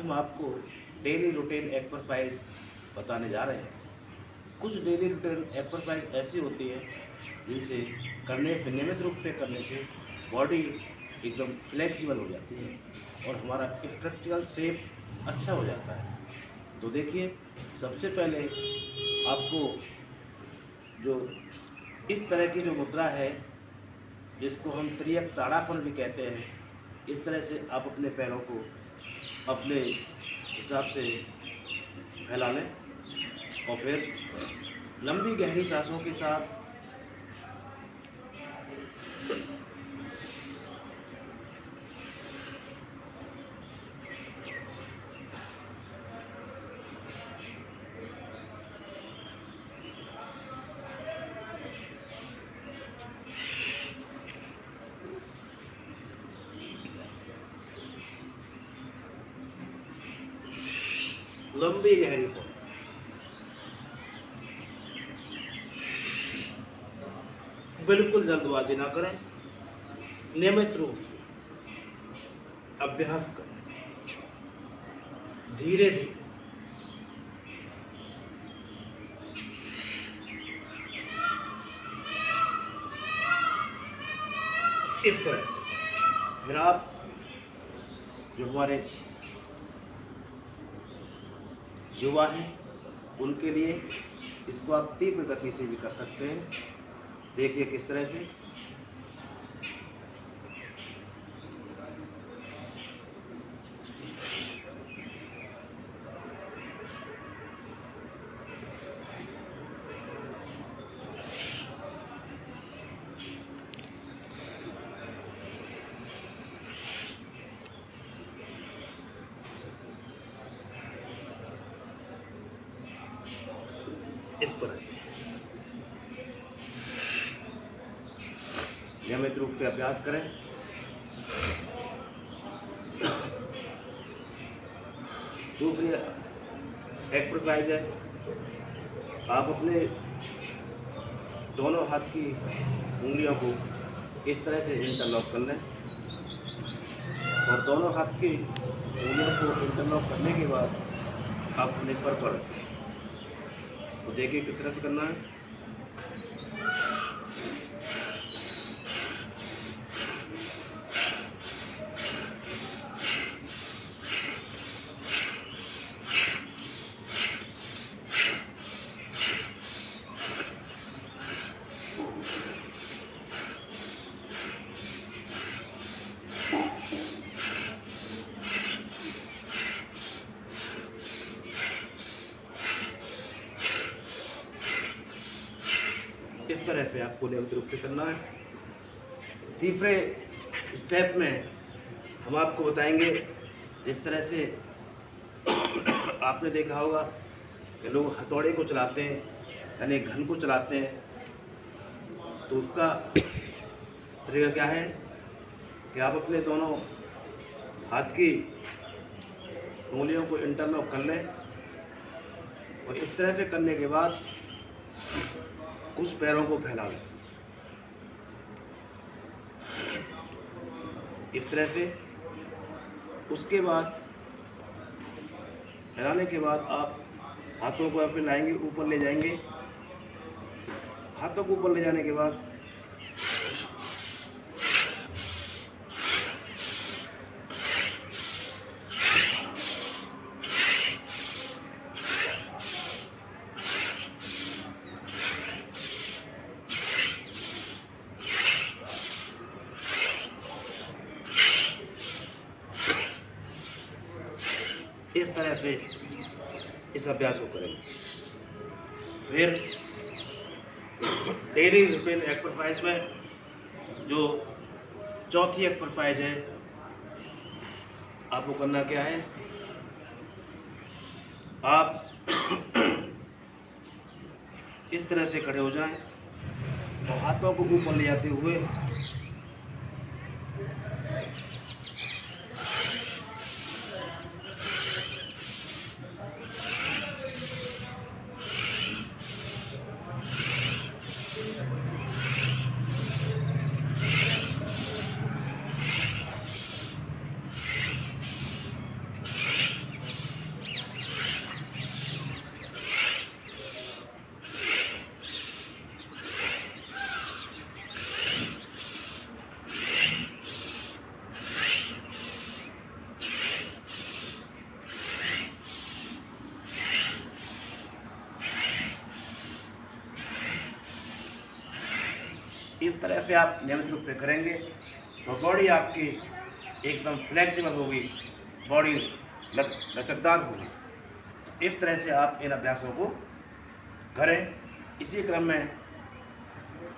हम आपको daily routine exercise बताने जा रहे हैं। कुछ डेली रूटीन एक्सरसाइज ऐसी होती है जिनसे करने से नियमित रूप से करने से बॉडी एकदम फ्लेक्सिबल हो जाती है और हमारा स्ट्रक्चरल शेप अच्छा हो जाता है। तो देखिए, सबसे पहले आपको जो इस तरह की जो मुद्रा है, जिसको हम त्रियक ताड़ासन भी कहते हैं, इस तरह से आप अपने पैरों को अपने हिसाब से फैला लें और फिर लंबी गहरी सांसों के साथ लंबी गहरी सांस, बिल्कुल जल्दबाजी ना करें, नियमित रूप से अभ्यास करें, धीरे धीरे। इस तरह से फिर आप जो हमारे युवा हैं उनके लिए इसको आप तीव्र गति से भी कर सकते हैं। देखिए किस तरह से नियमित रूप से अभ्यास करें। दूसरी एक्सरसाइज है, आप अपने दोनों हाथ की उंगलियों को इस तरह से इंटरलॉक कर लें और दोनों हाथ की उंगलियों को इंटरलॉक करने के बाद आप अपने सर पर रखें। तो देखिए किस तरह से करना है। इस तरह से आपको नियमित रूप से करना है। तीसरे स्टेप में हम आपको बताएंगे, जिस तरह से आपने देखा होगा कि लोग हथौड़े को चलाते हैं, यानी घन को चलाते हैं, तो उसका तरीका क्या है कि आप अपने दोनों हाथ की उंगलियों को इंटरलॉक कर लें और इस तरह से करने के बाद कुछ पैरों को फैला लें। इस तरह से उसके बाद फैलाने के बाद आप हाथों को ऐसे लाएंगे, ऊपर ले जाएंगे। हाथों को ऊपर ले जाने के बाद इस तरह से इस अभ्यास को करेंगे। फिर डेली रूटीन एक्सरसाइज में जो चौथी एक्सरसाइज है, आपको करना क्या है, आप इस तरह से खड़े हो जाएं और हाथों को ऊपर ले जाते हुए इस तरह से आप नियमित रूप से करेंगे तो बॉडी आपकी एकदम फ्लेक्सिबल होगी, बॉडी लचकदार होगी। इस तरह से आप इन अभ्यासों को करें। इसी क्रम में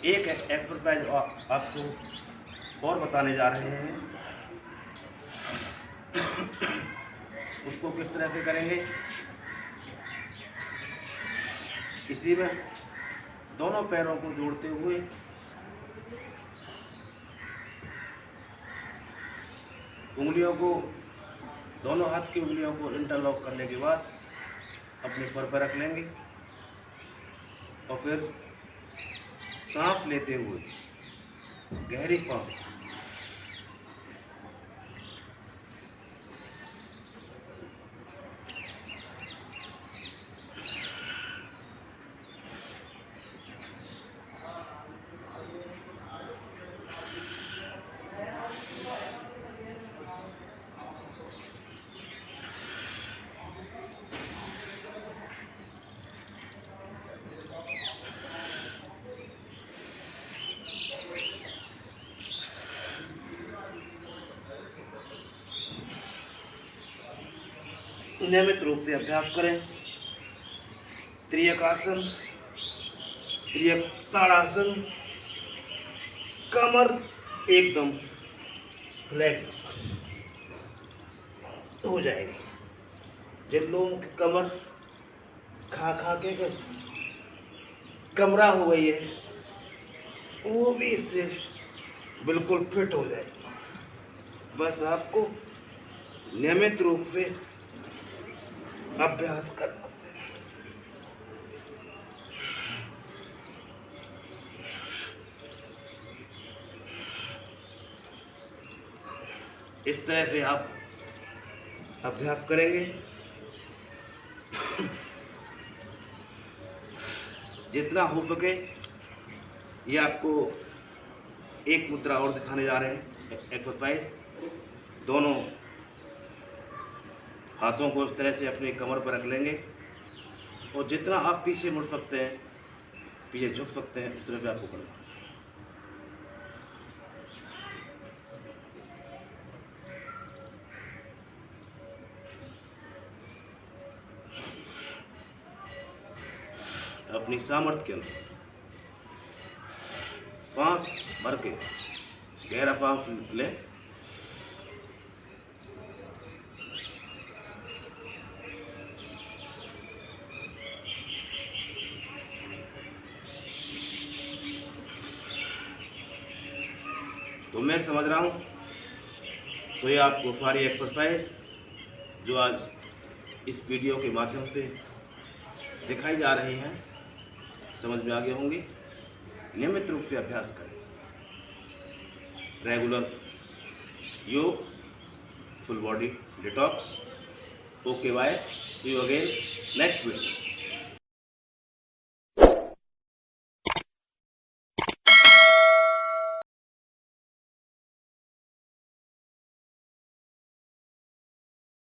एक एक्सरसाइज आपको और बताने जा रहे हैं, उसको किस तरह से करेंगे। इसी में दोनों पैरों को जोड़ते हुए उंगलियों को, दोनों हाथ की उंगलियों को इंटरलॉक करने के बाद अपने सर पर रख लेंगे और फिर सांस लेते हुए गहरी सांस नियमित रूप से अभ्यास करें। त्रियकासन, त्रियक-ताड़ासन, कमर एकदम फ्लैट हो जाएगी। जिन लोगों की कमर खा खा के कमरा हो गई है, वो भी इससे बिल्कुल फिट हो जाएगी। बस आपको नियमित रूप से अभ्यास करना। इस तरह से आप अभ्यास करेंगे। जितना हो सके, ये आपको एक मुद्रा और दिखाने जा रहे हैं एक्सरसाइज। दोनों हाथों को इस तरह से अपनी कमर पर रख लेंगे और जितना आप पीछे मुड़ सकते हैं, पीछे झुक सकते हैं, इस तरह से आपको करना है। अपनी सामर्थ्य के अनुसार सांस भर के गहरा सांस लें। तो मैं समझ रहा हूँ, तो ये आपको सारी एक्सरसाइज जो आज इस वीडियो के माध्यम से दिखाई जा रही हैं समझ में आ गए होंगे। नियमित रूप से अभ्यास करें। Regular yoga, full body detox. Okay, bye, see you again next video.